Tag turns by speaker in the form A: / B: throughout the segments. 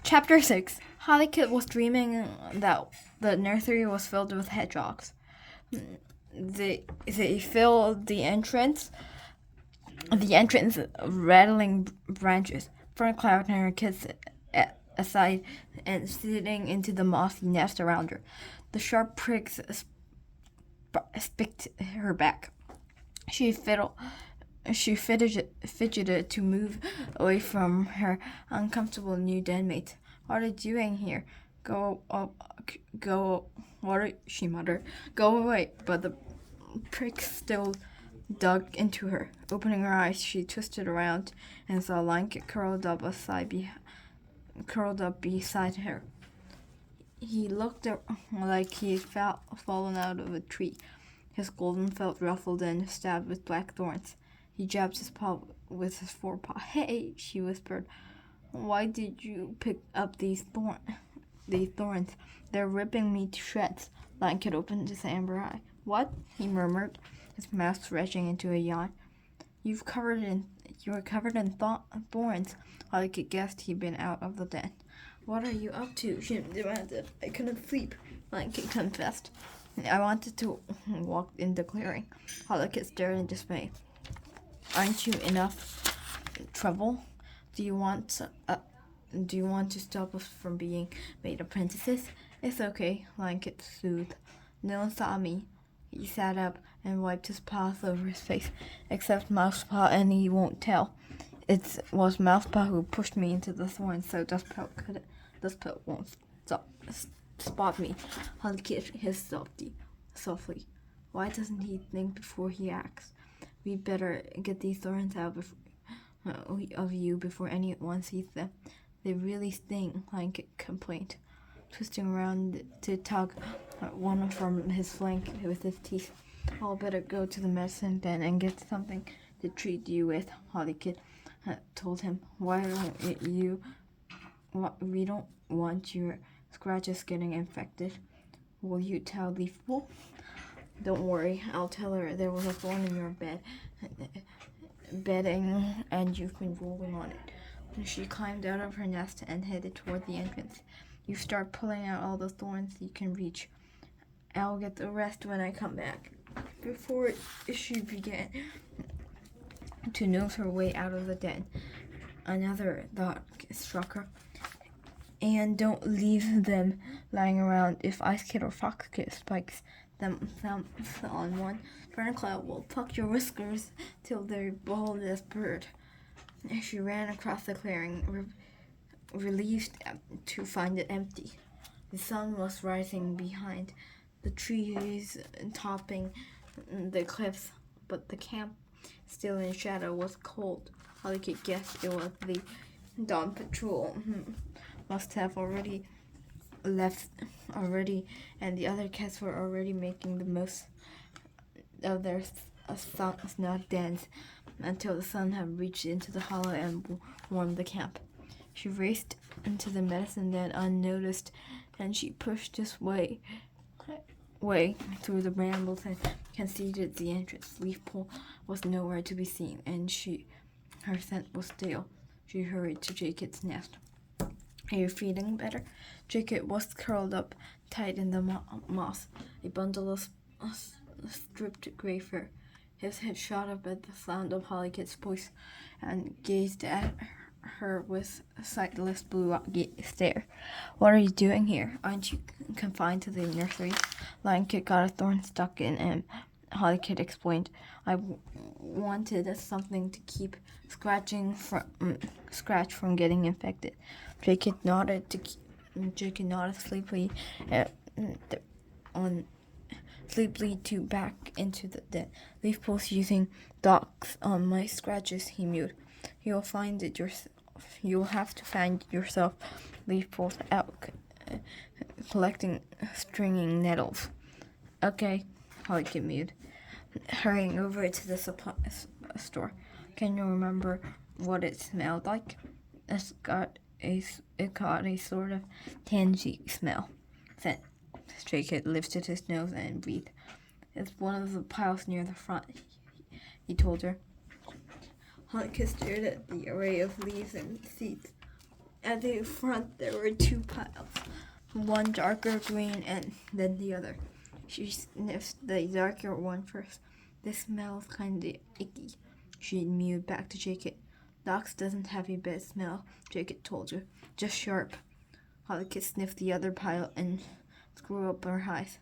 A: Chapter 6. Holly Kit was dreaming that the nursery was filled with hedgehogs. They filled the entrance rattling branches. Fern Cloud and her kids aside and sitting into the mossy nest around her. The sharp pricks spicked her back. She fidgeted to move away from her uncomfortable new den mates. What are you doing here? Go, she muttered. Go away, but the prick still dug into her. Opening her eyes, she twisted around and saw Blanket curled up beside her. He looked like he had fallen out of a tree. His golden felt ruffled and stabbed with black thorns. He jabbed his paw with his forepaw. Hey, she whispered. Why did you pick up these thorns? They're ripping me to shreds. Blanket opened his amber eye. What? He murmured, his mouth stretching into a yawn. You were covered in thorns. Hollycock guessed he'd been out of the den. What are you up to? She demanded. I couldn't sleep, Blanket confessed. I wanted to walk in the clearing. Hollycock stared in dismay. Aren't you enough trouble? Do you want to stop us from being made apprentices? It's okay, Blanket soothed. No one saw me. He sat up and wiped his paws over his face, except Mousepaw, and he won't tell. It was Mousepaw who pushed me into the thorns, so Dustpelt won't spot me. Hollycock hissed softly. Why doesn't he think before he acts? We better get these thorns out of you before anyone sees them. They really sting, Blanket complained, twisting around to tug one from his flank with his teeth. I'll better go to the medicine den and get something to treat you with, Hollycock told him. Why don't you? We don't want your scratches getting infected. Will you tell Leafpool? Don't worry, I'll tell her there was a thorn in your bedding and you've been rolling on it. She climbed out of her nest and headed toward the entrance. You start pulling out all the thorns you can reach. I'll get the rest when I come back. Before she began to nose her way out of the den, another thought struck her. And don't leave them lying around. If Ice Kid or Fox Kid spikes them on one, Barncloud will pluck your whiskers till they're bald as bird. She ran across the clearing, relieved to find it empty. The sun was rising behind the trees topping the cliffs, but the camp, still in shadow, was cold. Hollycock guessed it was the dawn patrol. Must have already left and the other cats were already making the most of their snug dens until the sun had reached into the hollow and warmed the camp. She raced into the medicine den unnoticed, and she pushed his way through the brambles and conceded the entrance. Leafpool was nowhere to be seen, and her scent was stale. She hurried to Jacob's nest. Are you feeling better? Jacob was curled up tight in the moss, a bundle of stripped gray fur. His head shot up at the sound of Hollycock's voice and gazed at her with a sightless blue stare. What are you doing here? Aren't you confined to the nursery? Blanket got a thorn stuck in, and Hollycock explained, I wanted something to keep Scratch from getting infected. Jacob nodded sleepily to back into the den. Leafpool's using dogs on my scratches, he mewed. You'll have to find yourself. Leafpool's out collecting stringing nettles. Okay, Hollycock mewed, hurrying over to the supply store. Can you remember what it smelled like? It got a sort of tangy smell. Then Jacob lifted his nose and breathed. It's one of the piles near the front, he told her. Hollycock stared at the array of leaves and seeds. At the front, there were two piles, one darker green and then the other. She sniffed the darker one first. This smells kinda icky, she mewed back to Jacob. Docs doesn't have a bad smell, Jacob told her. Just sharp. Hollycock sniffed the other pile and screwed up her eyes.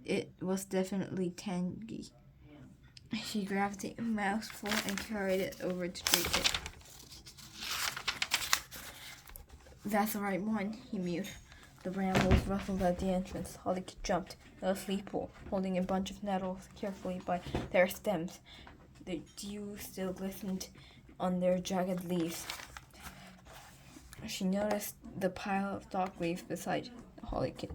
A: It was definitely tangy. She grabbed a mouthful and carried it over to Jacob. That's the right one, he mewed. The brambles rustled at the entrance. Hollycock jumped. It was Leafpool, holding a bunch of nettles carefully by their stems. The dew still glistened on their jagged leaves. She noticed the pile of dock leaves beside Hollycock.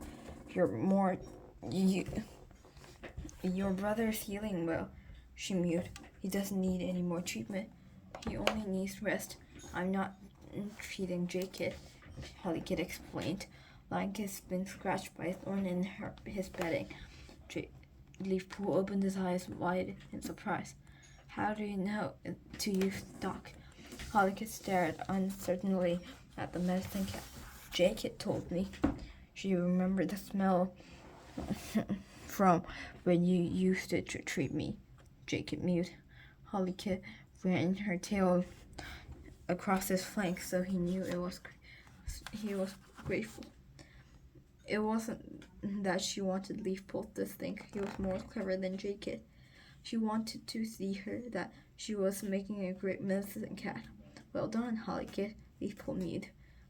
A: Your brother's healing well, she mewed. He doesn't need any more treatment. He only needs rest. I'm not treating Jacob, Hollycock explained. Link's been scratched by a thorn in his bedding. Leafpool opened his eyes wide in surprise. How do you know to use Doc? Hollycock stared uncertainly at the medicine cap. Jacob told me. She remembered the smell from when you used it to treat me. Jacob mewed. Hollycock ran her tail across his flank, so he knew he was grateful. It wasn't that she wanted Leafpool to think he was more clever than Jacob. She wanted to see her that she was making a great medicine cat. Well done, Hollycock, Leafpool mewed.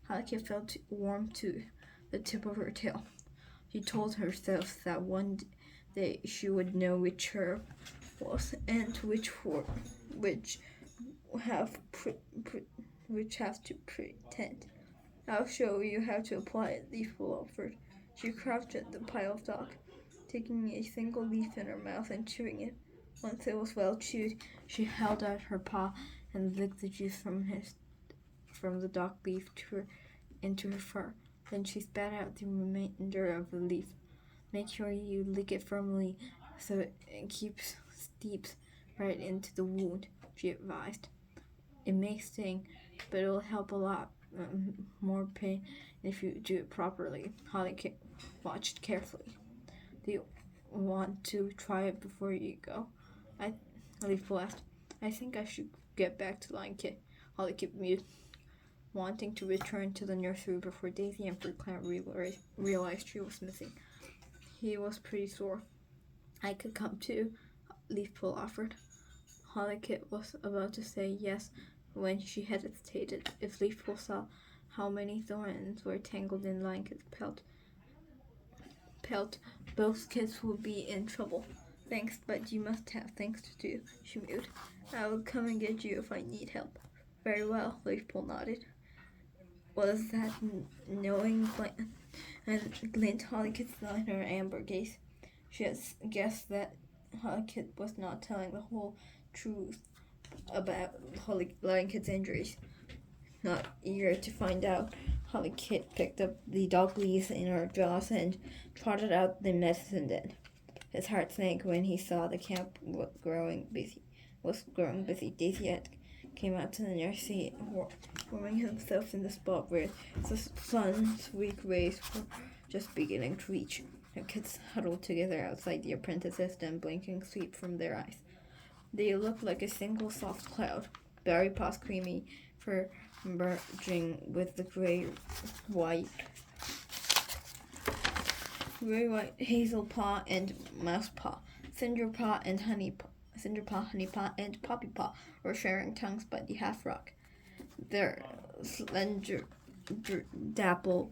A: Hollycock felt warm to the tip of her tail. She told herself that one day she would know which herb was and which have to pretend. I'll show you how to apply it, Leafpool offered. She crouched at the pile of dock, taking a single leaf in her mouth and chewing it. Once it was well chewed, she held out her paw and licked the juice from the dock leaf into her fur. Then she spat out the remainder of the leaf. Make sure you lick it firmly so it steeps right into the wound, she advised. It may sting, but it'll help a lot more pain if you do it properly. Hollycock watched carefully. Do you want to try it before you go? Leafpool asked. I think I should get back to Lion-Kit. Hollycock mewed, wanting to return to the nursery before Daisy and Fruit Clan realized she was missing. He was pretty sore. I could come too, Leafpool offered. Hollycock was about to say yes when she hesitated. If Leafpool saw how many thorns were tangled in Lion-Kit's pelt, both kids would be in trouble. Thanks, but you must have things to do, she mewed. I will come and get you if I need help. Very well, Leafpool nodded. Was that knowing and glint Hollycock saw in her amber gaze? She had guessed that Hollycock was not telling the whole truth about Lion-Kit's injuries. Not eager to find out, Hollycock picked up the dog leaves in her jaws and trotted out the medicine den. His heart sank when he saw the camp was growing busy. Daisy came out to the nursery, warming himself in the spot where the sun's weak rays were just beginning to reach. The kids huddled together outside the apprentice's den, blinking sleep from their eyes. They looked like a single soft cloud, berry paws creamy fur merging with the gray-white hazel paw and mouse paw. Cinder paw, honey paw, and poppy paw were sharing tongues by the half rock. Their slender, dapple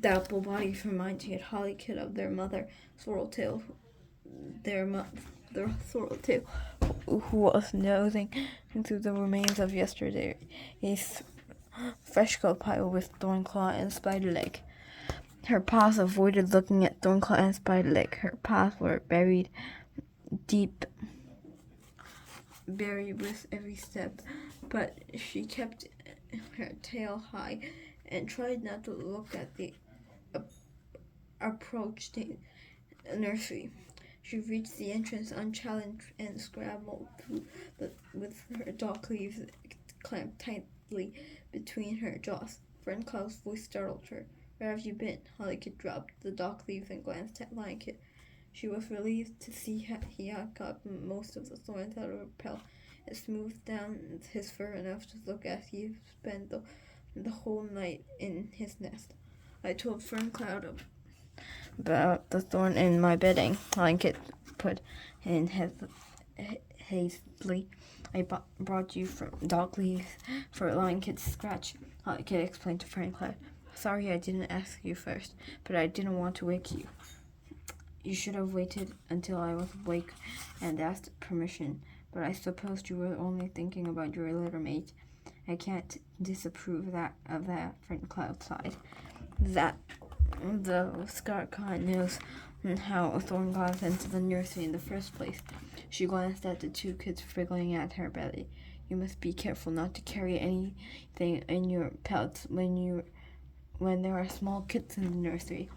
A: bodies reminded Hollycock of their mother, Swirltail. Their Swirltail, who was nosing into the remains of yesterday's fresh-coat pile with Thornclaw and Spiderleg. Her paws avoided looking at Thornclaw and Spiderleg. Her paws were buried with every step, but she kept her tail high and tried not to look at the approach the nursery. She reached the entrance unchallenged and scrambled through with her dock leaves clamped softly between her jaws. Friend Cloud's voice startled her. "Where have you been?" Hollykit dropped the dock leaves and glanced at Lionkit. She was relieved to see he had gotten most of the thorns out of her pelt. It smoothed down his fur enough to look as he spent the whole night in his nest. "I told Fern Cloud about the thorn in my bedding," Lionkit put in hastily. "I brought you from dog leaves for Lionkit's scratch," Lionkit explained to Fern Cloud. "Sorry I didn't ask you first, but I didn't want to wake you. You should have waited until I was awake and asked permission, but I supposed you were only thinking about your litter mate. I can't disapprove of that," Friend Cloud sighed. "That the Scott Khan knows how a thorn got into the nursery in the first place." She glanced at the two kids wriggling at her belly. "You must be careful not to carry anything in your pelts when there are small kids in the nursery.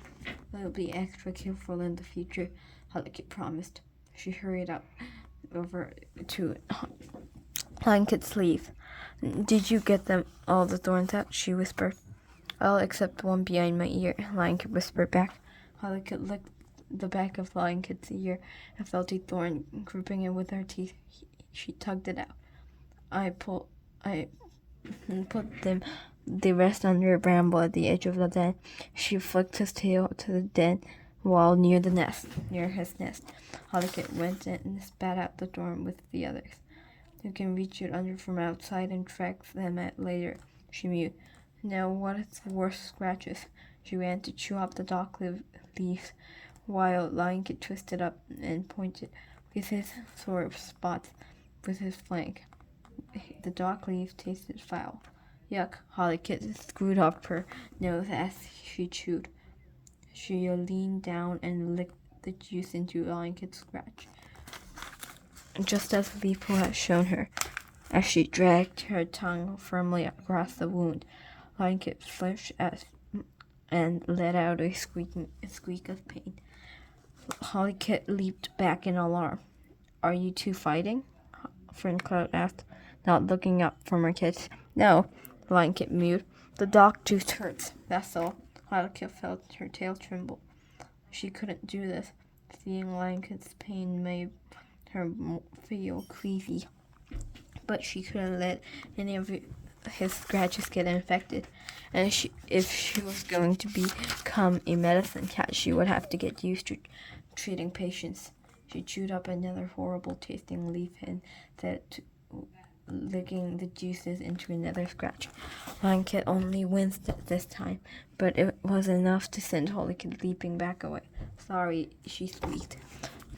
A: We'll be extra careful in the future," Hollykit promised. She hurried up over to Lionkit's sleeve. "Did you get them all the thorns out?" she whispered. "All except one behind my ear," Lionkit whispered back. Hollykit licked the back of Lionkit's ear and felt a thorn gripping it with her teeth. She tugged it out. I put them the rest under a bramble at the edge of the den." She flicked his tail to the den wall near his nest. Hollykit went and spat out the thorn with the others. "You can reach it under from outside and track them out later," she mewed. "Now what is the worst scratches?" She ran to chew up the dock leaves while Lionkit twisted up and pointed with his sore spots with his flank. The dock leaves tasted foul. "Yuck," Hollykit screwed up her nose as she chewed. She leaned down and licked the juice into Lionkit's scratch, just as Leafpool had shown her. As she dragged her tongue firmly across the wound, Lionkit flinched and let out a squeak of pain. Hollykit leaped back in alarm. "Are you two fighting?" Friend Cloud asked, not looking up from her kids. "No," Lionkit mewed. "The dock juice hurts, that's all." Hollykit felt her tail tremble. She couldn't do this. Seeing Lionkit's pain made her feel queasy, but she couldn't let any of his scratches get infected. And if she was going to become a medicine cat, she would have to get used to treating patients. She chewed up another horrible tasting leaf and set licking the juices into another scratch. Lionkit only winced this time, but it was enough to send Hollykit leaping back away. "Sorry," she squeaked.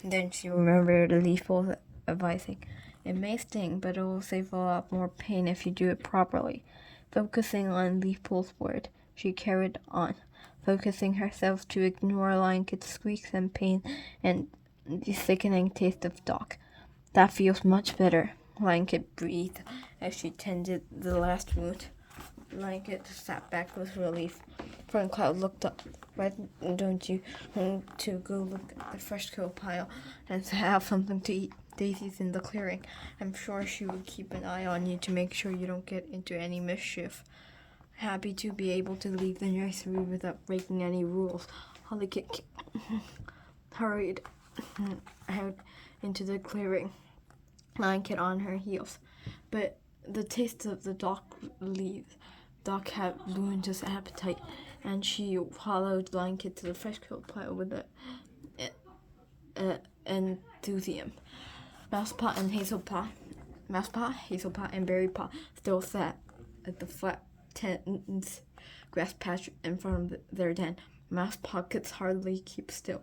A: Then she remembered Leafpool's advising. "It may sting, but it will save a lot more pain if you do it properly." Focusing on Leafpool's word, she carried on, focusing herself to ignore Lionkit's squeaks and pain and the sickening taste of dock. "That feels much better," Lionkit breathed as she tended the last wound. Lionkit sat back with relief. Friend Cloud looked up. "Why don't you to go look at the fresh kill pile and have something to eat? Daisy's in the clearing. I'm sure she would keep an eye on you to make sure you don't get into any mischief." Happy to be able to leave the nursery without breaking any rules, Hollykit hurried out into the clearing, Lionkit on her heels. But the taste of the dock had ruined his appetite, and she followed Lionkit to the fresh coat pile with enthusiasm. Mousepot, Hazelpot, and Berrypot still sat at the flat tense grass patch in front of their den. Mousepot could hardly keep still.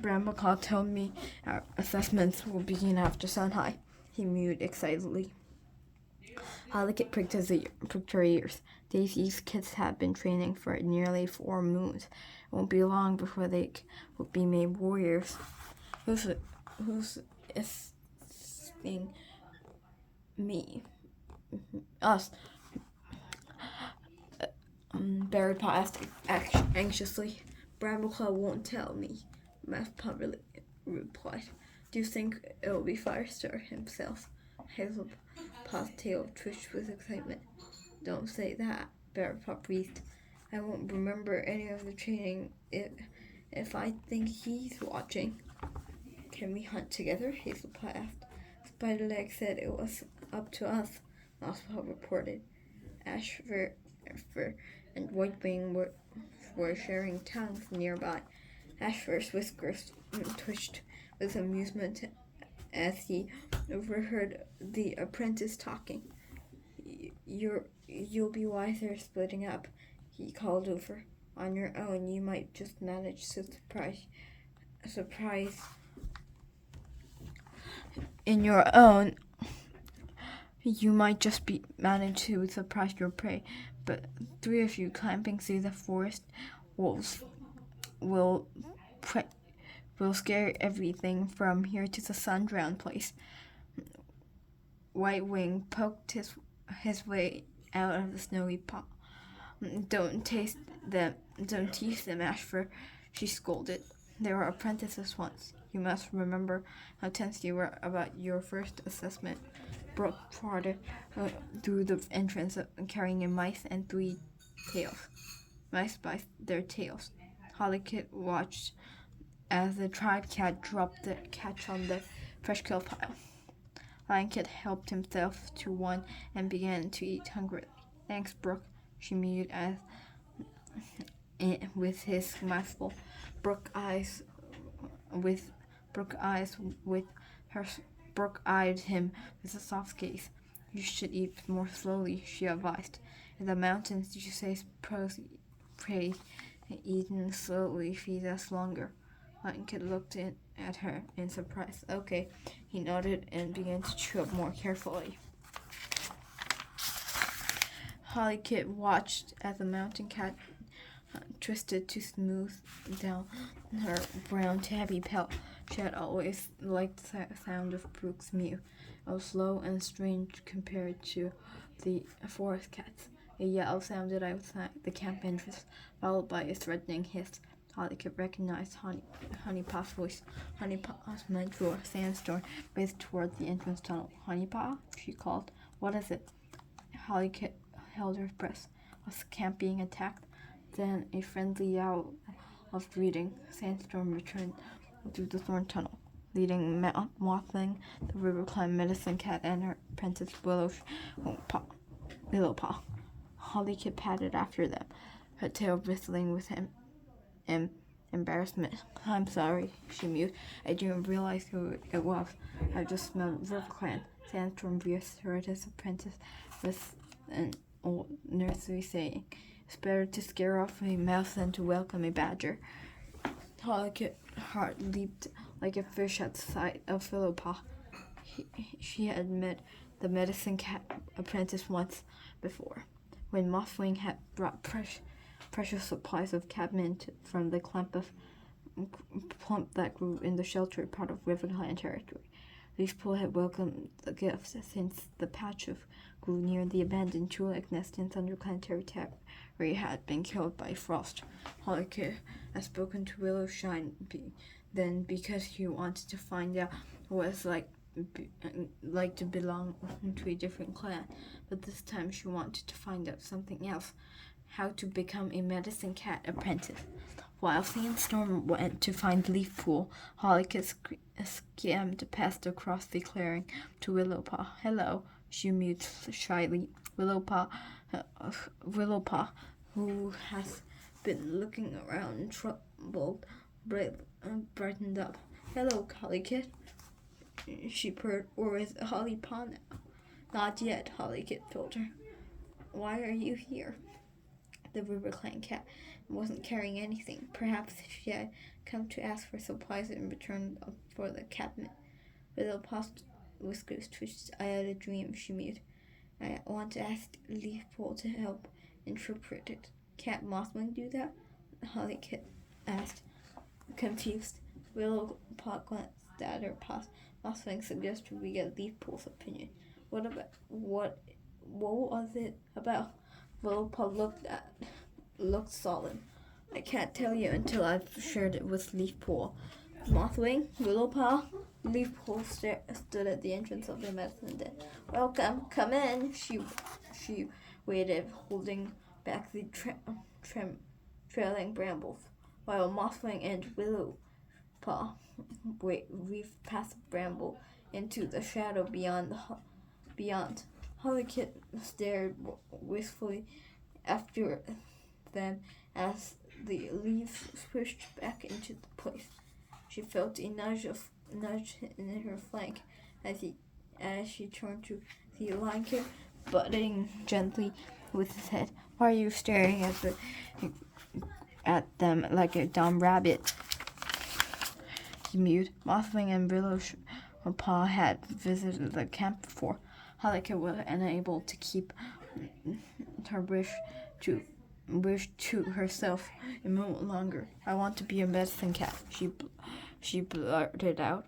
A: "Brambleclaw told me our assessments will begin after sun-high," he mewed excitedly. Hollykit pricked her ears. Daisy's kids had been training for nearly 4 moons. It won't be long before they will be made warriors. Who's assisting me? Us. Berrypot asked anxiously. "Brambleclaw won't tell me," Mousepot replied. "Do you think it will be Firestar himself?" Hazelpot's tail twitched with excitement. Don't say that, Bearpaw breathed. I won't remember any of the training if I think he's watching. Can we hunt together? Hazelpaw asked. Spiderleg said it was up to us, Mosspaw reported. Ashfur and Whitewing were sharing tongues nearby. Ashfur's whiskers twitched with amusement as he overheard the apprentice talking. You'll be wiser splitting up, he called over. On your own, you might just manage to surprise. In your own, you might just manage to surprise your prey, but 3 of you climbing through the forest wolves will scare everything from here to the sun-drowned place. Whitewing poked his way out of the snowy paw. Don't tease them, Ashfur, she scolded. They were apprentices once. You must remember how tense you were about your first assessment. Brooke trotted through the entrance, carrying in mice and 3 tails. Mice by their tails. Hollykit watched as the tribe cat dropped the catch on the fresh kill pile. Lionkit helped himself to one and began to eat hungrily. Thanks, Brooke, she mewed as with his mouthful. Brooke eyed him with a soft gaze. You should eat more slowly, she advised. In the mountains, you say prey eaten slowly feeds us longer. Lionkit looked at her in surprise. Okay, he nodded and began to chew up more carefully. Hollykit watched as the mountain cat twisted to smooth down her brown tabby pelt. She had always liked the sound of Brooke's mew. It was low and strange compared to the forest cats. A yell sounded outside the camp entrance, followed by a threatening hiss. Hollykit recognized Honeypaw's voice. Honeypaw's mentor, Sandstorm, raced toward the entrance tunnel. Honeypaw, she called. What is it? Hollykit held her breath. Was the camp being attacked? Then a friendly yowl of greeting. Sandstorm returned through the thorn tunnel, leading Mothling, the river climb medicine cat, and her apprentice Willowpaw. Hollykit padded after them, her tail bristling with embarrassment. I'm sorry, she mewed. I didn't realize who it was. I just smelled RiverClan. Sandstorm reassured his apprentice with an old nursery saying. It's better to scare off a mouse than to welcome a badger. Hollykit's heart leaped like a fish at the sight of Willowpaw. She had met the medicine cat apprentice once before, when Mothwing had brought precious supplies of catmint from the clump that grew in the sheltered part of RiverClan territory. Leafpool had welcomed the gifts since the patch of grew near the abandoned Tulip nest in ThunderClan territory had been killed by frost. Hollykit had spoken to Willowshine then because he wanted to find out what it's like to belong to a different clan, but this time she wanted to find out something else. How to become a medicine cat apprentice. While Sandstorm went to find Leafpool, Hollykit skimmed past across the clearing to Willowpaw. Hello, she mewed shyly. Willowpaw, who has been looking around, troubled, brightened up. Hello, Hollykit, she purred. Or is Hollypaw now? Not yet, Hollykit told her. Why are you here? The RiverClan cat wasn't carrying anything. Perhaps she had come to ask for supplies in return for the catmint. Willowpaw's whiskers twitched. I had a dream, she mewed. I want to ask Leafpool to help interpret it. Can't Mothwing do that? Hollykit asked, confused. Willowpaw glanced at her paws. Mothwing suggested we get Leafpool's opinion. What was it about? Willowpaw looked solemn. I can't tell you until I've shared it with Leafpool. Mothwing, Willowpaw. Leafpool stood at the entrance of the medicine den. Welcome, come in. She waited, holding back the trailing brambles, while Mosswing and Willowpaw weaved past the bramble into the shadow beyond. Hollykit stared wistfully after them as the leaves swished back into place. She felt a nudge in her flank as she turned to see Lincoln butting gently with his head. "Why are you staring at them like a dumb rabbit?" he mewed. Mothwing and Willowpaw had visited the camp before. Hollykit was unable to keep her wish to herself a moment longer. "I want to be a medicine cat," she blurted out.